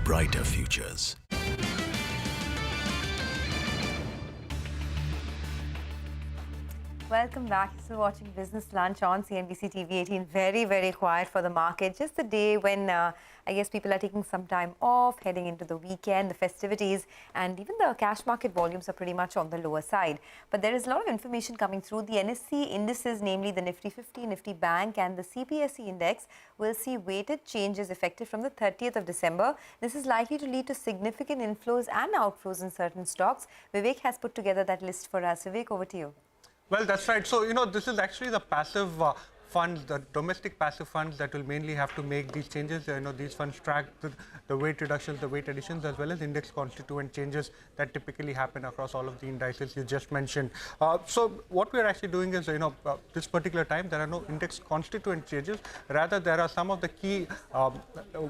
brighter futures. Welcome back. You're still watching Business Lunch on CNBC-TV18. Very, very quiet for the market. Just a day when I guess people are taking some time off, heading into the weekend, the festivities, and even the cash market volumes are pretty much on the lower side. But there is a lot of information coming through. The NSE Indices, namely the Nifty 50, Nifty Bank, and the CPSE Index, will see weighted changes effective from the 30th of December. This is likely to lead to significant inflows and outflows in certain stocks. Vivek has put together that list for us. Vivek, over to you. Well, that's right. So, this is actually the passive funds, the domestic passive funds that will mainly have to make these changes. These funds track the weight reductions, the weight additions, as well as index constituent changes that typically happen across all of the indices you just mentioned. So what we are actually doing is, this particular time, there are no index constituent changes. Rather, there are some of the key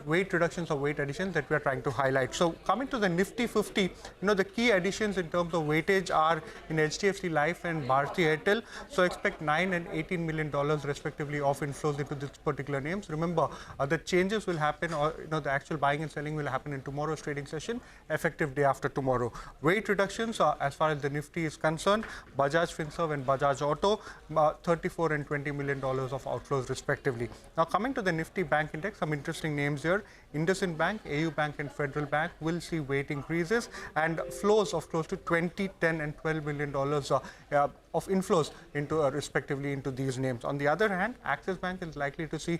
weight reductions or weight additions that we are trying to highlight. So coming to the Nifty 50, the key additions in terms of weightage are in HDFC Life and Bharti Airtel. So expect $9 and $18 million respectively of inflows into this particular names. Remember, the changes will happen, or the actual buying and selling will happen in tomorrow's trading session, effective day after tomorrow. Weight reductions, as far as the Nifty is concerned, Bajaj Finserv and Bajaj Auto, $34 and $20 million of outflows respectively. Now coming to the Nifty Bank Index, some interesting names here. IndusInd Bank, AU Bank and Federal Bank will see weight increases and flows of close to $20, $10 and $12 million of inflows into respectively into these names. On the other hand, Axis Bank is likely to see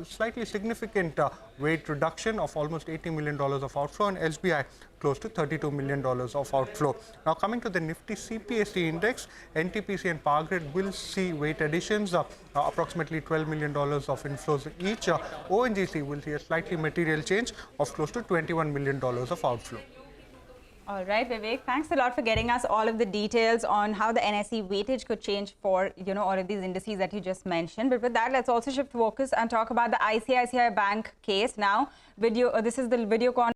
slightly significant weight reduction of almost $80 million of outflow, and SBI close to $32 million of outflow. Now coming to the Nifty CPSE Index, NTPC and Power Grid will see weight additions, approximately $12 million of inflows each. ONGC will see a slightly material change of close to $21 million of outflow. All right, Vivek, thanks a lot for getting us all of the details on how the NSE weightage could change for, all of these indices that you just mentioned. But with that, let's also shift focus and talk about the ICICI Bank case now. This is the video